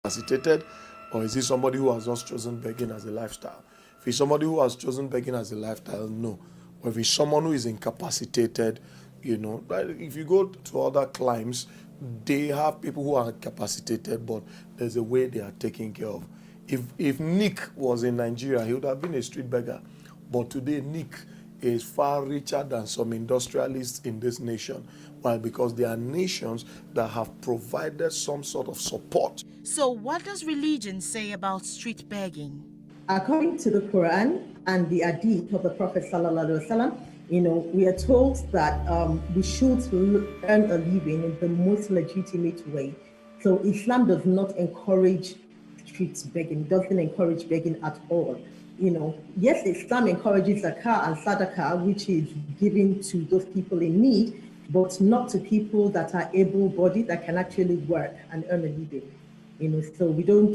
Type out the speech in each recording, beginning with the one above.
incapacitated, or is he somebody who has just chosen begging as a lifestyle? If he's somebody who has chosen begging as a lifestyle, no. But if he's someone who is incapacitated, if you go to other climes, they have people who are incapacitated, but there's a way they are taken care of. If Nick was in Nigeria, he would have been a street beggar. But today, Nick is far richer than some industrialists in this nation. Why? Because there are nations that have provided some sort of support. So what does religion say about street begging? According to the Quran and the Hadith of the Prophet Sallallahu Alaihi Wasallam, we are told that we should earn a living in the most legitimate way. So Islam does not encourage street begging, doesn't encourage begging at all. Yes, Islam encourages zakah and sadaqah, which is given to those people in need, but not to people that are able-bodied, that can actually work and earn a living. So we don't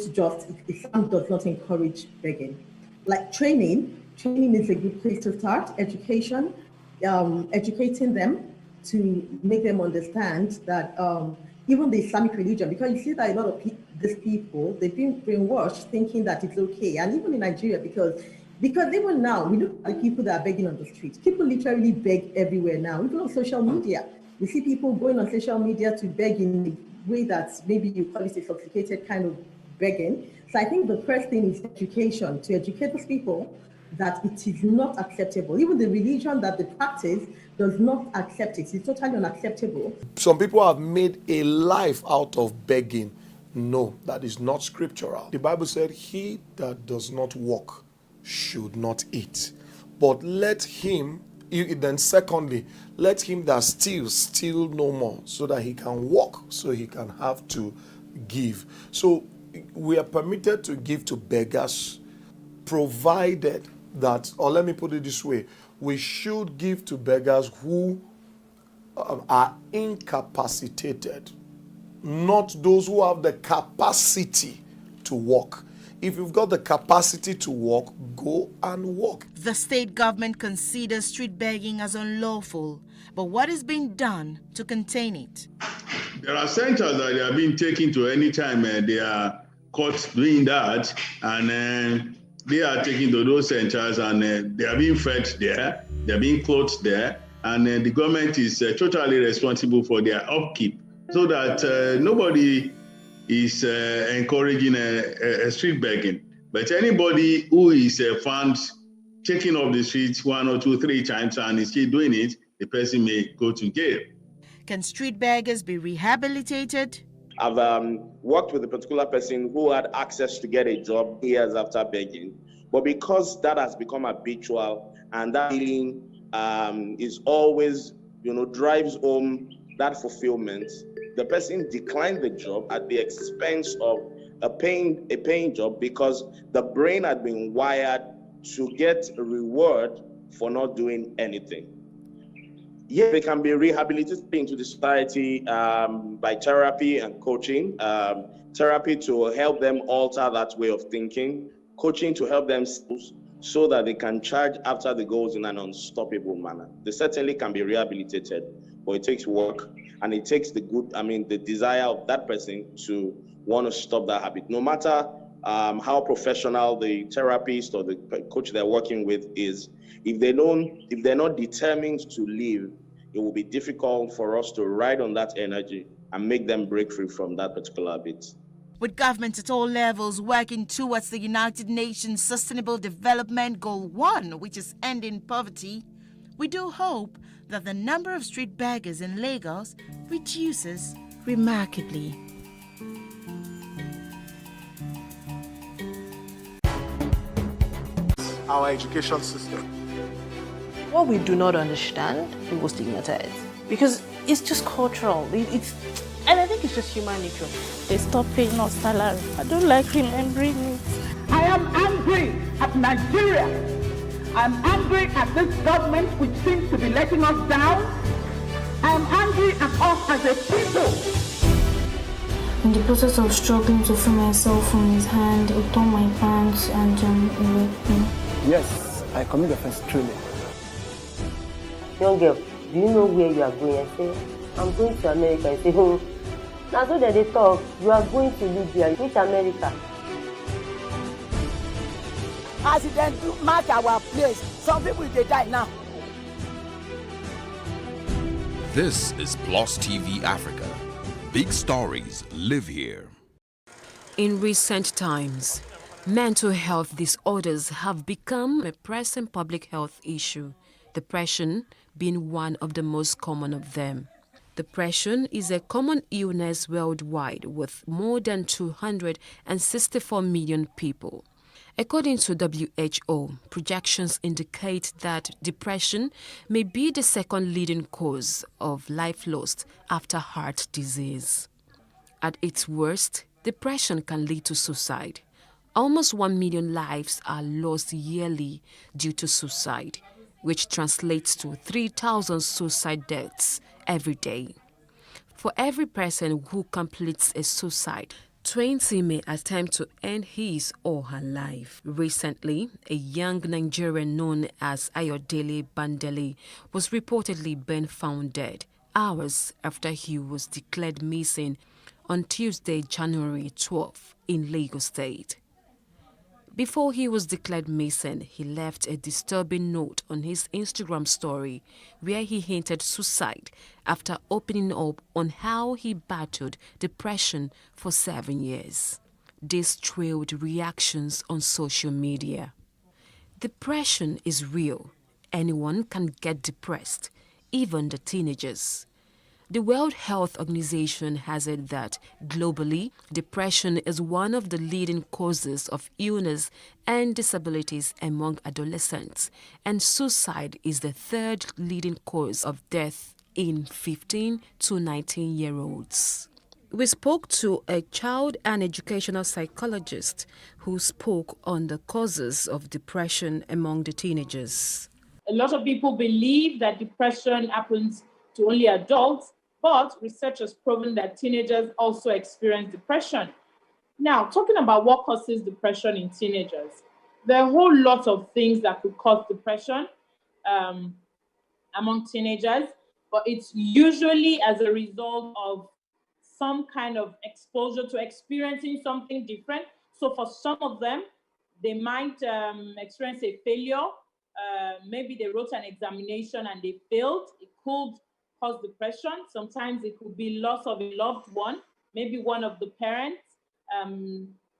Islam does not encourage begging. Like training is a good place to start. Education, educating them to make them understand that even the Islamic religion, because you see that a lot of these people, they've been brainwashed thinking that it's okay. And even in Nigeria, because even now, we look at the people that are begging on the streets. People literally beg everywhere now, even on social media. You see people going on social media to beg in a way that maybe you call it a sophisticated kind of begging. So I think the first thing is education, to educate those people that it is not acceptable. Even the religion that they practice does not accept it. It's totally unacceptable. Some people have made a life out of begging. No, that is not scriptural. The Bible said, he that does not walk should not eat. But let him, then secondly, let him that steals steal no more, so that he can walk, so he can have to give. So we are permitted to give to beggars, provided that, or let me put it this way, we should give to beggars who are incapacitated, not those who have the capacity to walk. If you've got the capacity to walk, go and walk. The state government considers street begging as unlawful, but what is being done to contain it? There are centers that they are being taken to any time they are caught doing that, and they are taken to those centers, and they are being fed there, they are being clothed there, and the government is totally responsible for their upkeep, so that nobody is encouraging a street begging. But anybody who is found taking off the streets 1 or 2, 3 times and is still doing it, the person may go to jail. Can street beggars be rehabilitated? I've worked with a particular person who had access to get a job years after begging, but because that has become habitual and that feeling is always, drives home that fulfillment, the person declined the job at the expense of a paying job, because the brain had been wired to get a reward for not doing anything. Yeah, they can be rehabilitated into the society by therapy and coaching. Therapy to help them alter that way of thinking, coaching to help them so that they can charge after the goals in an unstoppable manner. They certainly can be rehabilitated, but it takes work, and it takes the desire of that person to want to stop that habit. No matter how professional the therapist or the coach they're working with is, if they're not determined to leave, it will be difficult for us to ride on that energy and make them break free from that particular habit. With governments at all levels working towards the United Nations Sustainable Development Goal 1, which is ending poverty, we do hope that the number of street beggars in Lagos reduces remarkably. Our education system. What we do not understand, we will stigmatize, because it's just cultural. And I think it's just human nature. They stop paying us salary. I don't like remembering it. I am angry at Nigeria. I'm angry at this government which seems to be letting us down. I'm angry at us as a people. In the process of struggling to free myself from his hand, he tore my pants and he raped me. Yes, I commit offense truly. Young girl, do you know where you are going? I say, I'm going to America. I say, Now so that they talk, you are going to Libya, which America? As it then do mark our place, some people they die now. This is Plus TV Africa. Big stories live here. In recent times, mental health disorders have become a pressing public health issue, depression being one of the most common of them. Depression is a common illness worldwide with more than 264 million people. According to WHO, projections indicate that depression may be the second leading cause of life lost after heart disease. At its worst, depression can lead to suicide. Almost 1 million lives are lost yearly due to suicide, which translates to 3,000 suicide deaths every day. For every person who completes a suicide, 20 may attempt to end his or her life. Recently, a young Nigerian known as Ayodele Bandele was reportedly been found dead hours after he was declared missing on Tuesday, January 12 in Lagos State. Before he was declared missing, he left a disturbing note on his Instagram story where he hinted suicide after opening up on how he battled depression for 7 years. This trailed reactions on social media. Depression is real. Anyone can get depressed, even the teenagers. The World Health Organization has said that globally, depression is one of the leading causes of illness and disabilities among adolescents, and suicide is the third leading cause of death in 15 to 19-year-olds. We spoke to a child and educational psychologist who spoke on the causes of depression among the teenagers. A lot of people believe that depression happens to only adults, but research has proven that teenagers also experience depression. Now, talking about what causes depression in teenagers, there are a whole lot of things that could cause depression among teenagers, but it's usually as a result of some kind of exposure to experiencing something different. So for some of them, they might experience a failure. Maybe they wrote an examination and they failed. It could cause depression. Sometimes it could be loss of a loved one. Maybe one of the parents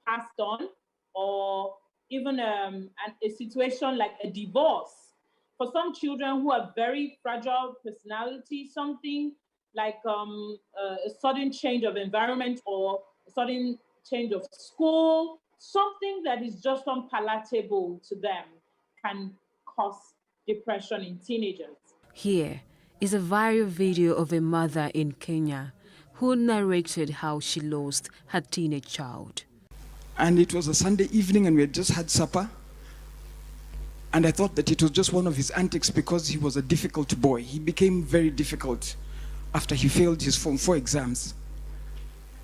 passed on, or even a situation like a divorce. For some children who have very fragile personality, something like a sudden change of environment or a sudden change of school, something that is just unpalatable to them can cause depression in teenagers. Here is a viral video of a mother in Kenya who narrated how she lost her teenage child. And it was a Sunday evening and we had just had supper. And I thought that it was just one of his antics because he was a difficult boy. He became very difficult after he failed his Form 4 exams.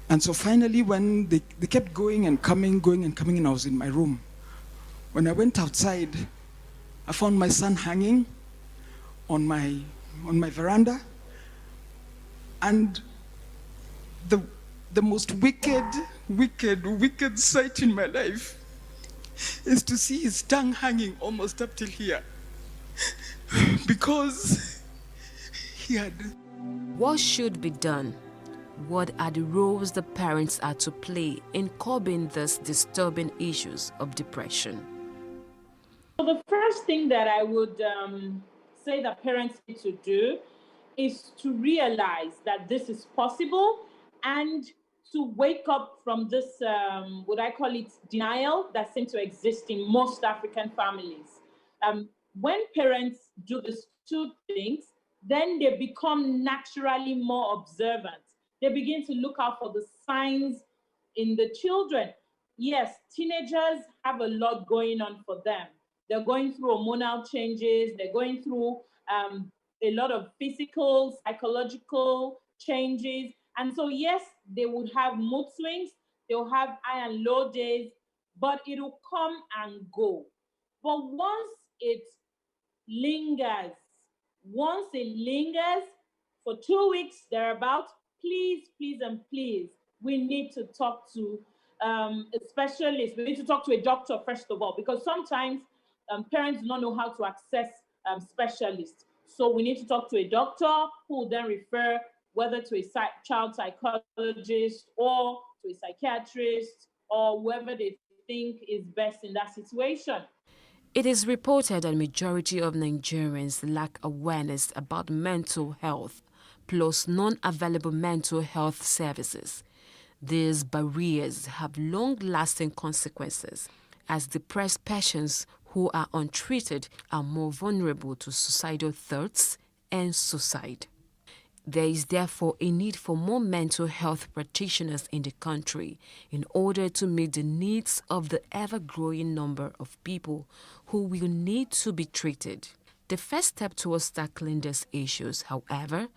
And so finally when they kept going and coming, and I was in my room. When I went outside, I found my son hanging on my veranda. And the most wicked sight in my life is to see his tongue hanging almost up till here. Because he had... What should be done? What are the roles the parents are to play in curbing these disturbing issues of depression? So the first thing that I would say that parents need to do is to realize that this is possible and to wake up from this, what I call it, denial that seems to exist in most African families. When parents do these two things, then they become naturally more observant. They begin to look out for the signs in the children. Yes, teenagers have a lot going on for them. They're going through hormonal changes. They're going through a lot of physical, psychological changes. And so, yes, they would have mood swings. They'll have high and low days, but it will come and go. But once it lingers for 2 weeks, thereabout, please, and please, we need to talk to a specialist. We need to talk to a doctor, first of all, because sometimes parents do not know how to access specialists. So we need to talk to a doctor who will then refer whether to a child psychologist or to a psychiatrist or whoever they think is best in that situation. It is reported that majority of Nigerians lack awareness about mental health, plus non-available mental health services. These barriers have long-lasting consequences, as depressed patients who are untreated are more vulnerable to suicidal thoughts and suicide. There is therefore a need for more mental health practitioners in the country in order to meet the needs of the ever-growing number of people who will need to be treated. The first step towards tackling these issues, however,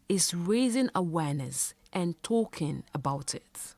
is raising awareness and talking about it.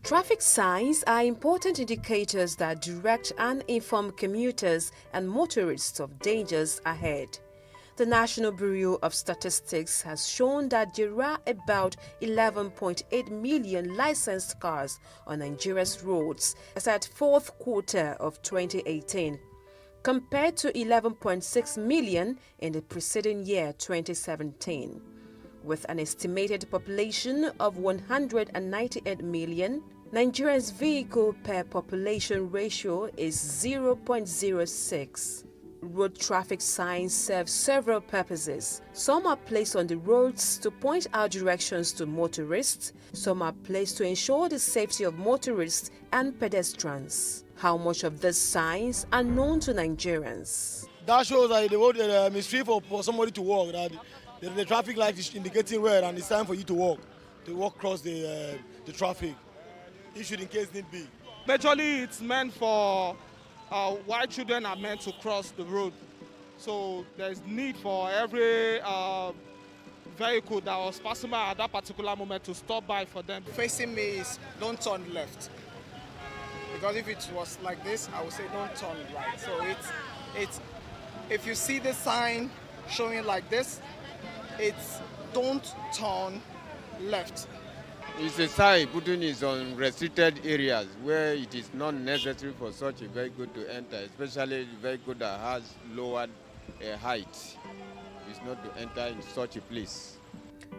Traffic signs are important indicators that direct and inform commuters and motorists of dangers ahead. The National Bureau of Statistics has shown that there are about 11.8 million licensed cars on Nigeria's roads as at fourth quarter of 2018, compared to 11.6 million in the preceding year 2017. With an estimated population of 198 million, Nigeria's vehicle per population ratio is 0.06. Road traffic signs serve several purposes. Some are placed on the roads to point out directions to motorists. Some are placed to ensure the safety of motorists and pedestrians. How much of these signs are known to Nigerians? That shows that the road is free for somebody to walk. That the traffic light is indicating where and it's time for you to walk across the traffic. Issued in case need be. Majorly, it's meant for why children are meant to cross the road. So there's need for every vehicle that was passing by at that particular moment to stop by for them. Facing me is don't turn left. Because if it was like this, I would say don't turn right. So it's if you see the sign showing like this, it's don't turn left. It's a sign putting it on restricted areas where it is not necessary for such a vehicle to enter, especially a vehicle that has lower height. It's not to enter in such a place.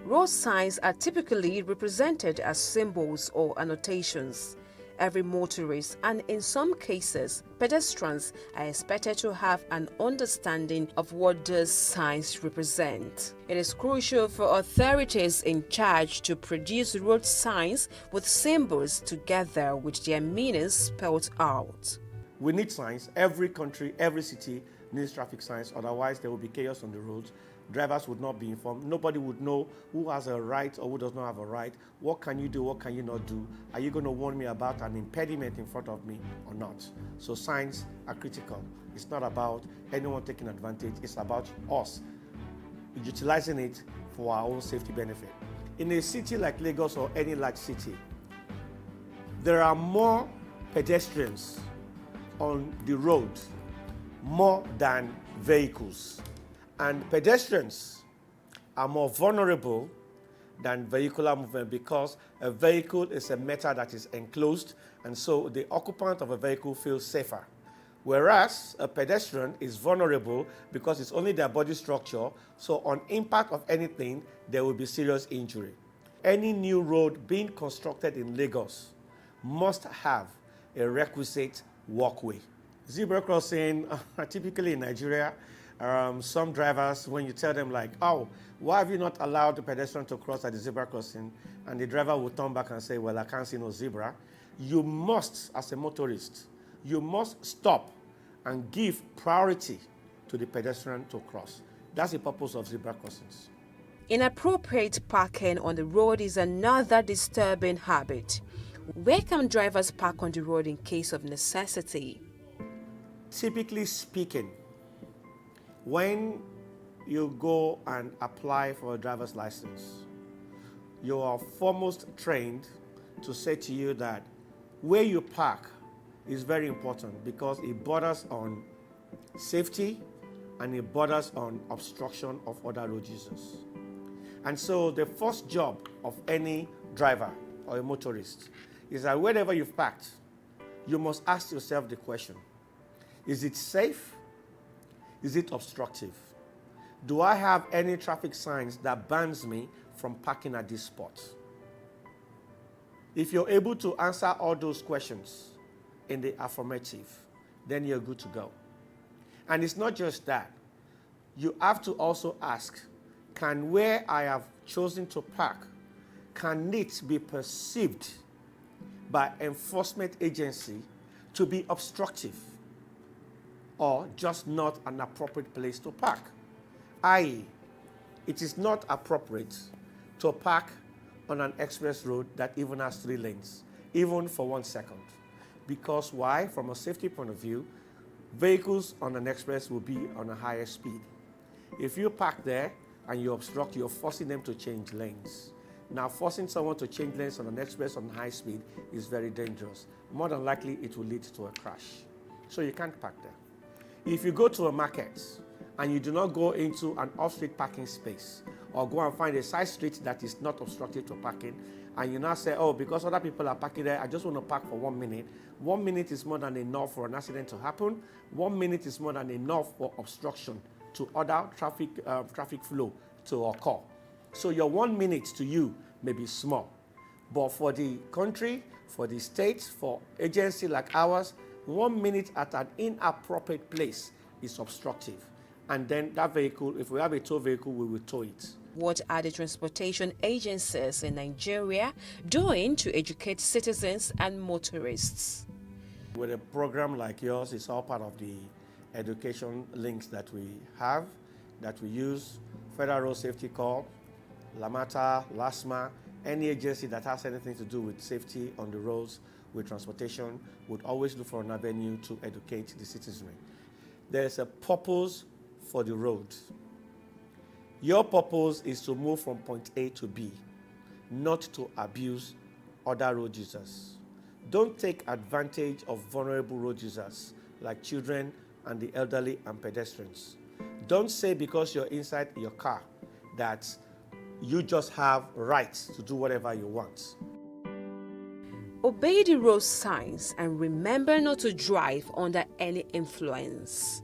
Road signs are typically represented as symbols or annotations. every motorist, and in some cases, pedestrians are expected to have an understanding of what those signs represent. It is crucial for authorities in charge to produce road signs with symbols together with their meanings spelled out. We need signs. Every country, every city needs traffic signs, otherwise there will be chaos on the roads. Drivers would not be informed. Nobody would know who has a right or who does not have a right. What can you do, what can you not do? Are you going to warn me about an impediment in front of me or not? So signs are critical. It's not about anyone taking advantage. It's about us utilizing it for our own safety benefit. In a city like Lagos or any large city, there are more pedestrians on the road, more than vehicles. And pedestrians are more vulnerable than vehicular movement because a vehicle is a matter that is enclosed, and so the occupant of a vehicle feels safer. Whereas a pedestrian is vulnerable because it's only their body structure, so on impact of anything, there will be serious injury. Any new road being constructed in Lagos must have a requisite walkway. Zebra crossing, typically in Nigeria, some drivers, when you tell them like, oh, why have you not allowed the pedestrian to cross at the zebra crossing? And the driver will turn back and say, well, I can't see no zebra. You must, as a motorist, you must stop and give priority to the pedestrian to cross. That's the purpose of zebra crossings. Inappropriate parking on the road is another disturbing habit. Where can drivers park on the road in case of necessity? Typically speaking, when you go and apply for a driver's license, you are foremost trained to say to you that where you park is very important because it borders on safety and it borders on obstruction of other road users. And so the first job of any driver or a motorist is that wherever you've parked, you must ask yourself the question, is it safe? Is it obstructive? Do I have any traffic signs that bans me from parking at this spot? If you're able to answer all those questions in the affirmative, then you're good to go. And it's not just that. You have to also ask, can where I have chosen to park, can it be perceived by enforcement agency to be obstructive or just not an appropriate place to park? I.e., it is not appropriate to park on an express road that even has 3 lanes, even for 1 second. Because why? From a safety point of view, vehicles on an express will be on a higher speed. If you park there and you obstruct, you're forcing them to change lanes. Now, forcing someone to change lanes on an express on high speed is very dangerous. More than likely, it will lead to a crash. So you can't park there. If you go to a market and you do not go into an off-street parking space or go and find a side street that is not obstructive to parking, and you now say, oh, because other people are parking there, I just want to park for 1 minute. 1 minute is more than enough for an accident to happen. 1 minute is more than enough for obstruction to other traffic flow to occur. So your 1 minute to you may be small, but for the country, for the state, for agency like ours, 1 minute at an inappropriate place is obstructive. And then that vehicle, if we have a tow vehicle, we will tow it. What are the transportation agencies in Nigeria doing to educate citizens and motorists? With a program like yours, it's all part of the education links that we have, that we use. Federal Road Safety Corps, LAMATA, LASMA, any agency that has anything to do with safety on the roads, with transportation, would always look for an avenue to educate the citizenry. There's a purpose for the road. Your purpose is to move from point A to B, not to abuse other road users. Don't take advantage of vulnerable road users like children and the elderly and pedestrians. Don't say because you're inside your car that you just have rights to do whatever you want. Obey the road signs and remember not to drive under any influence.